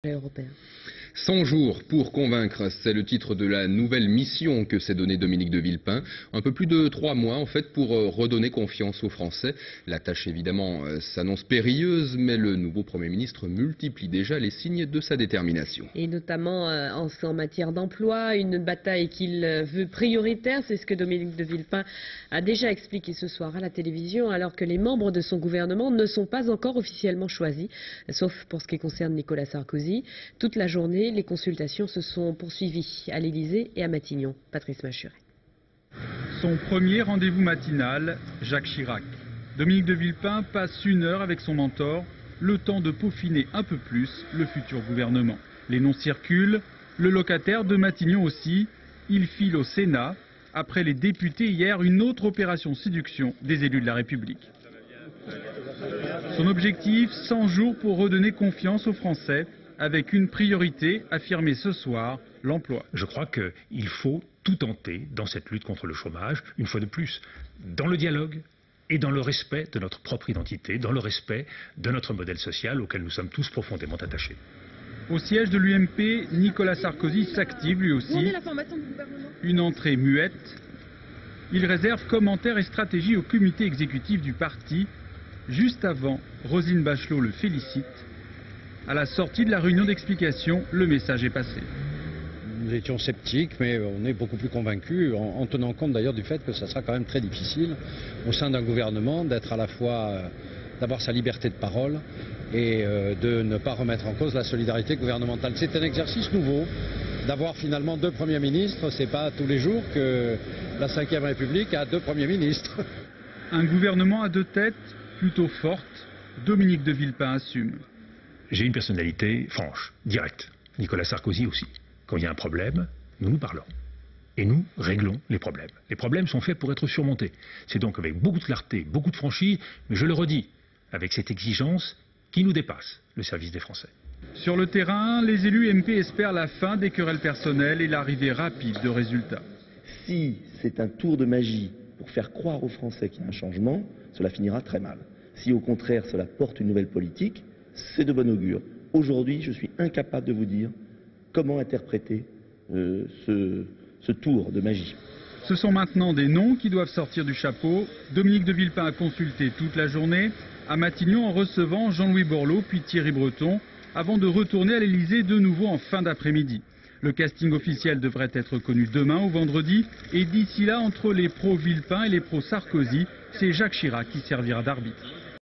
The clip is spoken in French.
européen. 100 jours pour convaincre, c'est le titre de la nouvelle mission que s'est donnée Dominique de Villepin. Un peu plus de 3 mois en fait pour redonner confiance aux Français. La tâche évidemment s'annonce périlleuse, mais le nouveau Premier ministre multiplie déjà les signes de sa détermination. Et notamment en matière d'emploi, une bataille qu'il veut prioritaire, c'est ce que Dominique de Villepin a déjà expliqué ce soir à la télévision, alors que les membres de son gouvernement ne sont pas encore officiellement choisis, sauf pour ce qui concerne Nicolas Sarkozy. Toute la journée, les consultations se sont poursuivies à l'Élysée et à Matignon. Patrice Machuret. Son premier rendez-vous matinal, Jacques Chirac. Dominique de Villepin passe 1 heure avec son mentor, le temps de peaufiner un peu plus le futur gouvernement. Les noms circulent, le locataire de Matignon aussi. Il file au Sénat. Après les députés hier, une autre opération séduction des élus de la République. Son objectif, 100 jours pour redonner confiance aux Français, avec une priorité affirmée ce soir, l'emploi. Je crois qu'il faut tout tenter dans cette lutte contre le chômage, une fois de plus, dans le dialogue et dans le respect de notre propre identité, dans le respect de notre modèle social auquel nous sommes tous profondément attachés. Au siège de l'UMP, Nicolas Sarkozy s'active lui aussi. Une entrée muette. Il réserve commentaires et stratégies au comité exécutif du parti. Juste avant, Roselyne Bachelot le félicite. À la sortie de la réunion d'explication, le message est passé. Nous étions sceptiques, mais on est beaucoup plus convaincus, en tenant compte d'ailleurs du fait que ça sera quand même très difficile au sein d'un gouvernement d'être à la fois, d'avoir sa liberté de parole et de ne pas remettre en cause la solidarité gouvernementale. C'est un exercice nouveau d'avoir finalement 2 premiers ministres. C'est pas tous les jours que la Ve République a 2 premiers ministres. Un gouvernement à 2 têtes, plutôt forte, Dominique de Villepin assume. J'ai une personnalité franche, directe. Nicolas Sarkozy aussi. Quand il y a un problème, nous nous parlons. Et nous réglons les problèmes. Les problèmes sont faits pour être surmontés. C'est donc avec beaucoup de clarté, beaucoup de franchise, mais je le redis, avec cette exigence qui nous dépasse, le service des Français. Sur le terrain, les élus MP espèrent la fin des querelles personnelles et l'arrivée rapide de résultats. Si c'est un tour de magie pour faire croire aux Français qu'il y a un changement, cela finira très mal. Si au contraire cela porte une nouvelle politique, c'est de bon augure. Aujourd'hui, je suis incapable de vous dire comment interpréter ce tour de magie. Ce sont maintenant des noms qui doivent sortir du chapeau. Dominique de Villepin a consulté toute la journée à Matignon en recevant Jean-Louis Borloo puis Thierry Breton avant de retourner à l'Élysée de nouveau en fin d'après-midi. Le casting officiel devrait être connu demain ou vendredi et d'ici là, entre les pro-Villepin et les pro-Sarkozy, c'est Jacques Chirac qui servira d'arbitre.